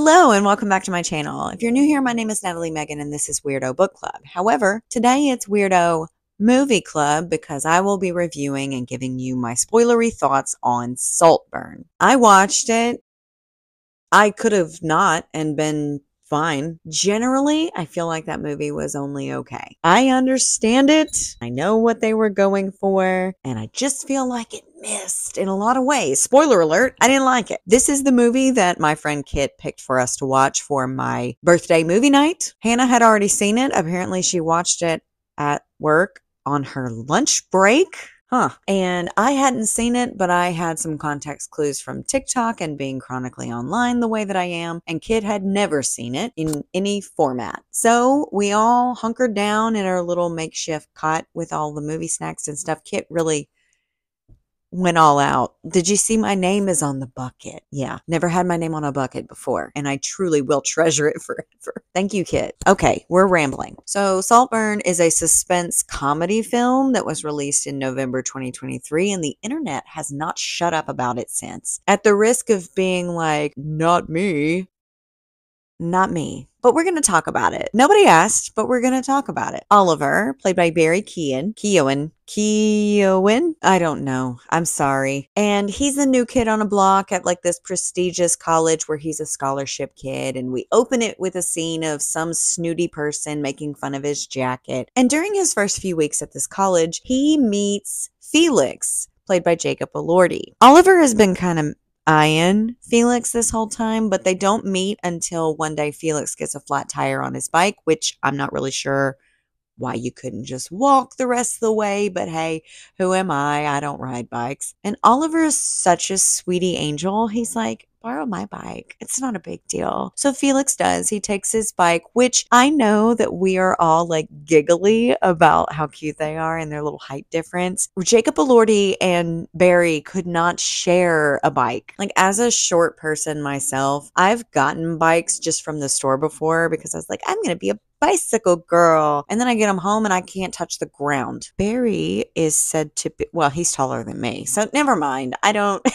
Hello and welcome back to my channel. If you're new here, my name is Natalie Megan and this is Weirdo Book Club. However, today it's Weirdo Movie Club because I will be reviewing and giving you my spoilery thoughts on Saltburn. I watched it. I could have not and been fine. Generally, I feel like that movie was only okay. I understand it. I know what they were going for, and I just feel like it missed in a lot of ways. Spoiler alert, I didn't like it. This is the movie that my friend Kit picked for us to watch for my birthday movie night. Hannah had already seen it. Apparently, she watched it at work on her lunch break. And I hadn't seen it, but I had some context clues from TikTok and being chronically online the way that I am, and Kid had never seen it in any format. So we all hunkered down in our little makeshift cot with all the movie snacks and stuff. Kit really went all out. Did you see my name is on the bucket? Yeah, never had my name on a bucket before, and I truly will treasure it forever. Thank you, Kit. Okay, we're rambling. So Saltburn is a suspense comedy film that was released in November 2023, and the internet has not shut up about it since. At the risk of being like, not me. But we're going to talk about it. Nobody asked, but we're going to talk about it. Oliver, played by Barry Keoghan. I don't know. I'm sorry. And he's the new kid on a block at like this prestigious college where he's a scholarship kid. And we open it with a scene of some snooty person making fun of his jacket. And during his first few weeks at this college, he meets Felix, played by Jacob Elordi. Oliver has been kind of eyeing Felix this whole time, but they don't meet until one day Felix gets a flat tire on his bike, which I'm not really sure why you couldn't just walk the rest of the way, but hey, who am I? I don't ride bikes. And Oliver is such a sweetie angel. He's like, borrow my bike. It's not a big deal. So Felix does. He takes his bike, which I know that we are all like giggly about how cute they are and their little height difference. Jacob Elordi and Barry could not share a bike. Like, as a short person myself, I've gotten bikes just from the store before because I was like, I'm going to be a bicycle girl. And then I get him home and I can't touch the ground. Barry is said to be, well, he's taller than me. So never mind. I don't...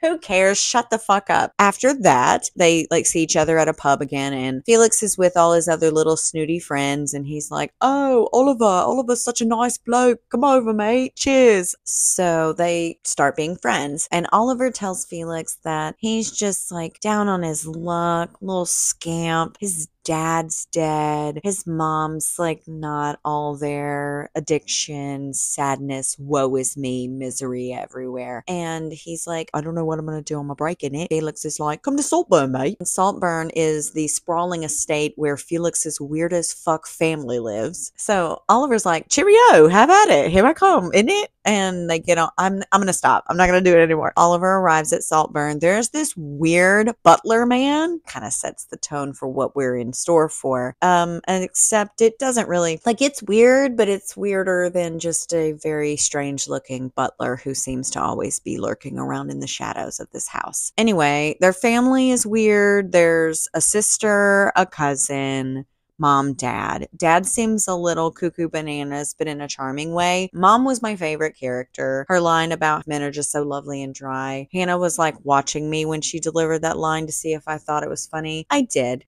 Who cares? Shut the fuck up. After that, they like see each other at a pub again, and Felix is with all his other little snooty friends, and he's like, oh, Oliver's such a nice bloke. Come over, mate. Cheers. So they start being friends, and Oliver tells Felix that he's just like down on his luck, little scamp. His dad's dead. His mom's like not all there. Addiction, sadness, woe is me, misery everywhere. And he's like, I don't know what I'm going to do on my break in it. Felix is like, come to Saltburn, mate. And Saltburn is the sprawling estate where Felix's weird as fuck family lives. So Oliver's like, cheerio, have at it. Here I come, isn't it? And they get on. I'm going to stop. I'm not going to do it anymore. Oliver arrives at Saltburn. There's this weird butler man. Kind of sets the tone for what we're in store for. And except it doesn't really, like, it's weird, but it's weirder than just a very strange looking butler who seems to always be lurking around in the shadows of this house. Anyway, their family is weird. There's a sister, a cousin, mom, dad. Dad seems a little cuckoo bananas, but in a charming way. Mom was my favorite character. Her line about men are just so lovely and dry. Hannah was like watching me when she delivered that line to see if I thought it was funny. I did.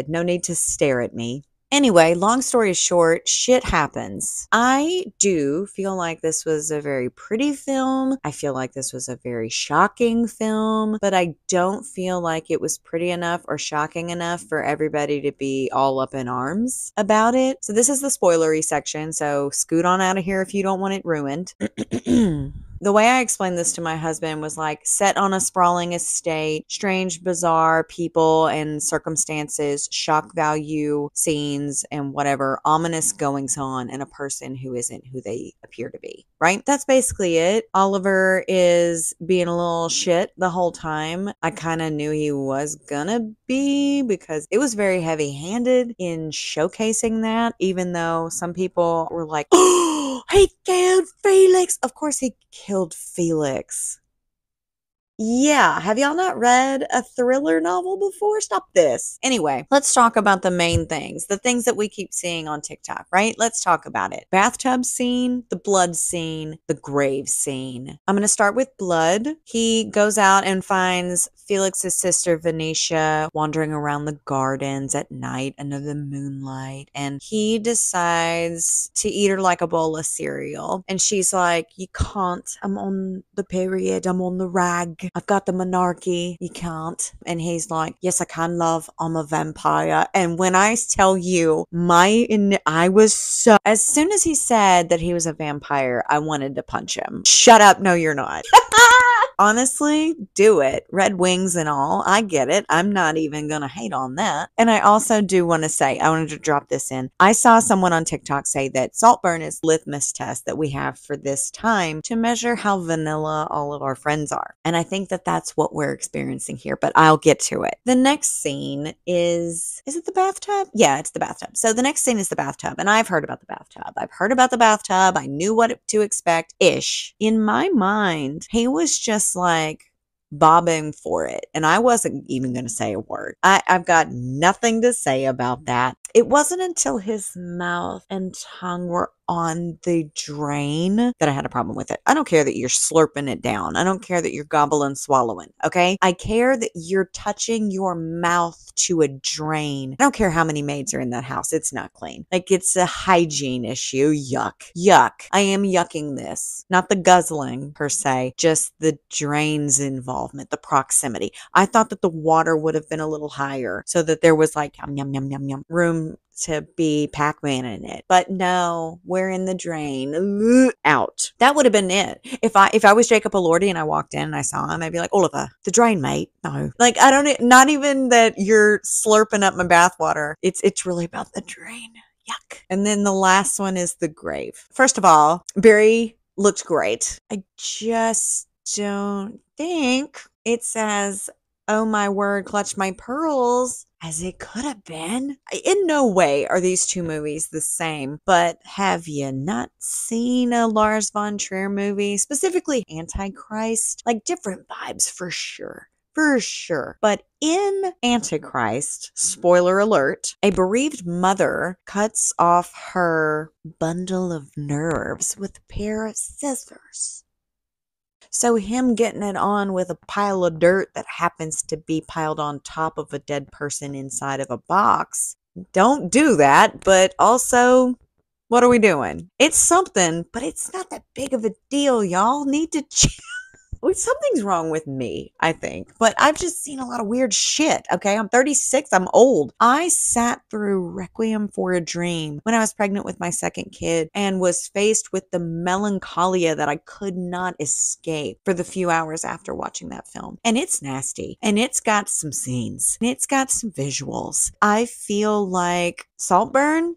No need to stare at me. Anyway, long story short, shit happens. I do feel like this was a very pretty film. I feel like this was a very shocking film, but I don't feel like it was pretty enough or shocking enough for everybody to be all up in arms about it. So this is the spoilery section, so scoot on out of here if you don't want it ruined. The way I explained this to my husband was like, set on a sprawling estate, strange, bizarre people and circumstances, shock value scenes, and whatever, ominous goings on, and a person who isn't who they appear to be, right? That's basically it. Oliver is being a little shit the whole time. I kind of knew he was gonna be because it was very heavy-handed in showcasing that, even though some people were like, oh, he killed Felix. Of course he killed Felix. Yeah, have y'all not read a thriller novel before? Stop this. Anyway, let's talk about the main things, the things that we keep seeing on TikTok, right? Let's talk about it. Bathtub scene, the blood scene, the grave scene. I'm going to start with blood. He goes out and finds Felix's sister Venetia wandering around the gardens at night under the moonlight, and he decides to eat her like a bowl of cereal. And she's like, "You can't. I'm on the period. I'm on the rag. I've got the monarchy. You can't." And he's like, "Yes, I can, love. I'm a vampire." And when I tell you, I was so, as soon as he said that he was a vampire, I wanted to punch him. Shut up. No, you're not. Honestly, do it. Red wings and all. I get it. I'm not even going to hate on that. And I also do want to say, I wanted to drop this in. I saw someone on TikTok say that Saltburn is litmus test that we have for this time to measure how vanilla all of our friends are. And I think that that's what we're experiencing here, but I'll get to it. The next scene is it the bathtub? Yeah, it's the bathtub. So the next scene is the bathtub. And I've heard about the bathtub. I knew what to expect-ish. In my mind, he was just like bobbing for it. And I wasn't even going to say a word. I've got nothing to say about that. It wasn't until his mouth and tongue were on the drain that I had a problem with it. I don't care that you're slurping it down. I don't care that you're gobbling, swallowing. Okay. I care that you're touching your mouth to a drain. I don't care how many maids are in that house. It's not clean. Like, it's a hygiene issue. Yuck. Yuck. I am yucking this. Not the guzzling per se, just the drains involvement, the proximity. I thought that the water would have been a little higher so that there was like yum, yum, yum, yum, yum, room to be Pac-Man in it. But no, we're in the drain. Out. That would have been it. If I was Jacob Elordi and I walked in and I saw him, I'd be like, "Oliver, the drain, mate." No. Like, I don't, not even that you're slurping up my bathwater. It's really about the drain. Yuck. And then the last one is the grave. First of all, Barry looked great. I just don't think it's as, oh my word, clutch my pearls, as it could have been. In no way are these two movies the same, but have you not seen a Lars von Trier movie, specifically Antichrist? Like, different vibes for sure. For sure. But in Antichrist, spoiler alert, a bereaved mother cuts off her bundle of nerves with a pair of scissors. So him getting it on with a pile of dirt that happens to be piled on top of a dead person inside of a box, don't do that. But also, what are we doing? It's something, but it's not that big of a deal. Y'all need to something's wrong with me, I think. But I've just seen a lot of weird shit, okay? I'm 36. I'm old. I sat through Requiem for a Dream when I was pregnant with my second kid and was faced with the melancholia that I could not escape for the few hours after watching that film. And it's nasty. And it's got some scenes. And it's got some visuals. I feel like Saltburn,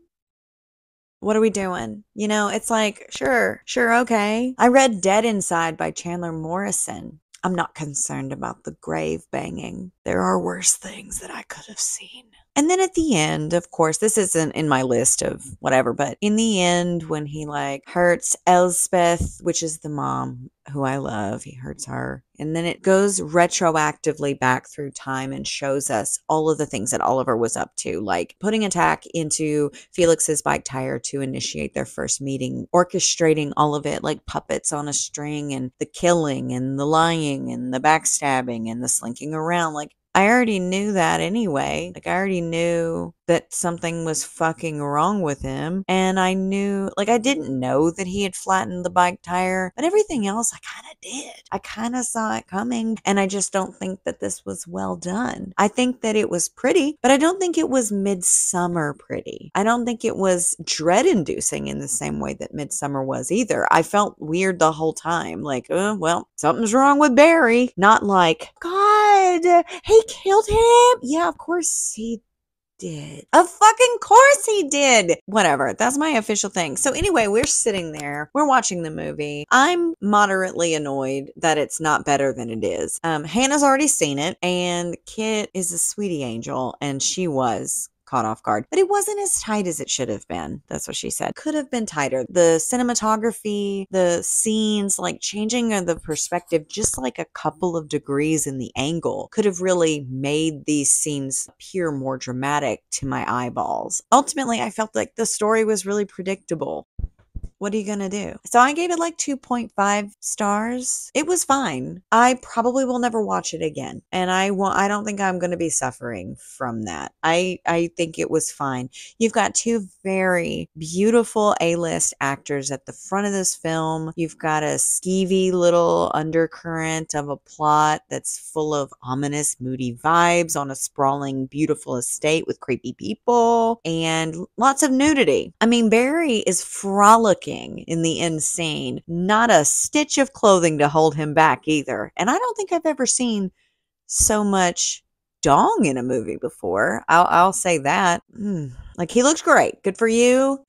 what are we doing? You know, it's like, sure, okay. I read Dead Inside by Chandler Morrison. I'm not concerned about the grave banging. There are worse things that I could have seen. And then at the end, of course, this isn't in my list of whatever, but in the end, when he like hurts Elspeth, which is the mom who I love, he hurts her. And then it goes retroactively back through time and shows us all of the things that Oliver was up to, like putting a tack into Felix's bike tire to initiate their first meeting, orchestrating all of it like puppets on a string, and the killing and the lying and the backstabbing and the slinking around. Like, I already knew that anyway. Like, I already knew that something was fucking wrong with him. And I knew, like, I didn't know that he had flattened the bike tire, but everything else I kind of did. I kind of saw it coming. And I just don't think that this was well done. I think that it was pretty, but I don't think it was Midsummer pretty. I don't think it was dread inducing in the same way that Midsummer was either. I felt weird the whole time. Like, oh, well, something's wrong with Barry. Not like, God, he killed him. Yeah, of course he did. Of fucking course he did. Whatever. That's my official thing. So anyway, we're sitting there. We're watching the movie. I'm moderately annoyed that it's not better than it is. Hannah's already seen it, and Kit is a sweetie angel, and she was caught off guard. But it wasn't as tight as it should have been. That's what she said. Could have been tighter. The cinematography, the scenes, like changing the perspective just like a couple of degrees in the angle could have really made these scenes appear more dramatic to my eyeballs. Ultimately, I felt like the story was really predictable. What are you going to do? So I gave it like 2.5 stars. It was fine. I probably will never watch it again. And I don't think I'm going to be suffering from that. I think it was fine. You've got two very beautiful A-list actors at the front of this film. You've got a skeevy little undercurrent of a plot that's full of ominous, moody vibes on a sprawling, beautiful estate with creepy people and lots of nudity. I mean, Barry is frolicking in the insane, not a stitch of clothing to hold him back either. And I don't think I've ever seen so much dong in a movie before. I'll say that. Like, he looks great. Good for you.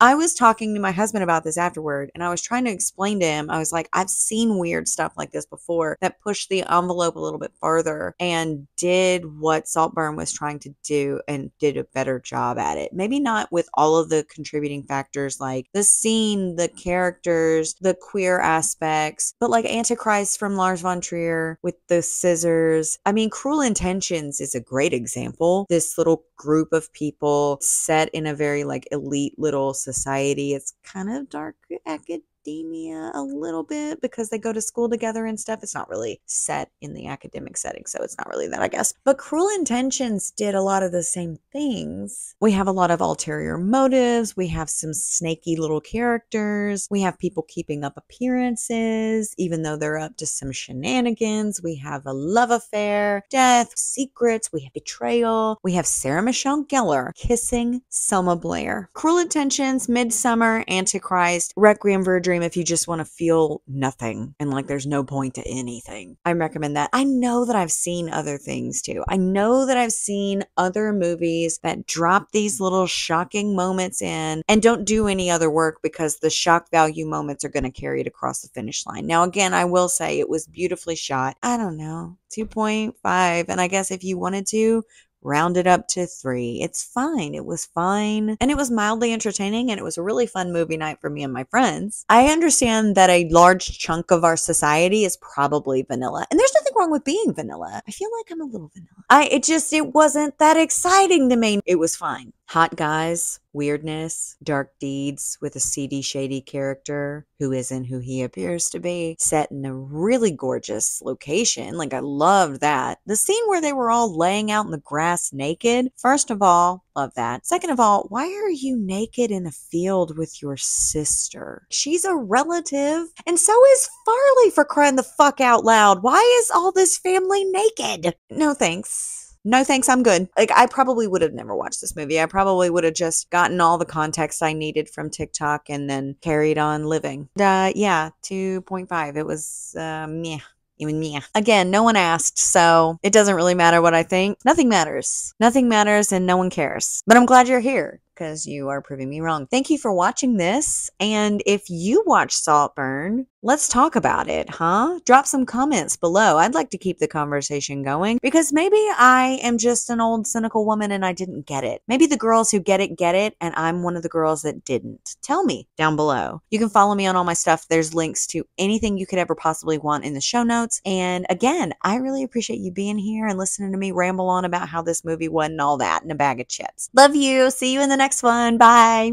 I was talking to my husband about this afterward, and I was trying to explain to him, I was like, I've seen weird stuff like this before that pushed the envelope a little bit further and did what Saltburn was trying to do and did a better job at it. Maybe not with all of the contributing factors like the scene, the characters, the queer aspects, but like Antichrist from Lars von Trier with the scissors. I mean, Cruel Intentions is a great example. This little group of people set in a very like elite little society. It's kind of dark academia a little bit because they go to school together and stuff. It's not really set in the academic setting, so it's not really that, I guess. But Cruel Intentions did a lot of the same things. We have a lot of ulterior motives. We have some snaky little characters. We have people keeping up appearances, even though they're up to some shenanigans. We have a love affair, death, secrets. We have betrayal. We have Sarah Michelle Gellar kissing Selma Blair. Cruel Intentions, Midsummer, Antichrist, Requiem for a Dream if you just want to feel nothing and like there's no point to anything. I recommend that. I know that I've seen other things too. I know that I've seen other movies that drop these little shocking moments in and don't do any other work because the shock value moments are going to carry it across the finish line. Now, again, I will say it was beautifully shot. I don't know, 2.5. And I guess if you wanted to, round it up to 3. It's fine. It was fine. And it was mildly entertaining, and it was a really fun movie night for me and my friends. I understand that a large chunk of our society is probably vanilla. And there's nothing wrong with being vanilla. I feel like I'm a little vanilla. It wasn't that exciting to me. It was fine. Hot guys, weirdness, dark deeds with a seedy, shady character who isn't who he appears to be, set in a really gorgeous location. Like, I loved that. The scene where they were all laying out in the grass naked, first of all, love that. Second of all, why are you naked in a field with your sister? She's a relative, and so is Farley, for crying the fuck out loud. Why is all this family naked? No thanks. No thanks, I'm good. Like, I probably would have never watched this movie. I probably would have just gotten all the context I needed from TikTok and then carried on living. Yeah, 2.5. It was, meh. Even me. Again, no one asked, so it doesn't really matter what I think. Nothing matters. Nothing matters and no one cares. But I'm glad you're here, because you are proving me wrong. Thank you for watching this. And if you watch Saltburn, let's talk about it, huh? Drop some comments below. I'd like to keep the conversation going because maybe I am just an old cynical woman and I didn't get it. Maybe the girls who get it, and I'm one of the girls that didn't. Tell me down below. You can follow me on all my stuff. There's links to anything you could ever possibly want in the show notes. And again, I really appreciate you being here and listening to me ramble on about how this movie wasn't all that in a bag of chips. Love you. See you in the next one. Bye.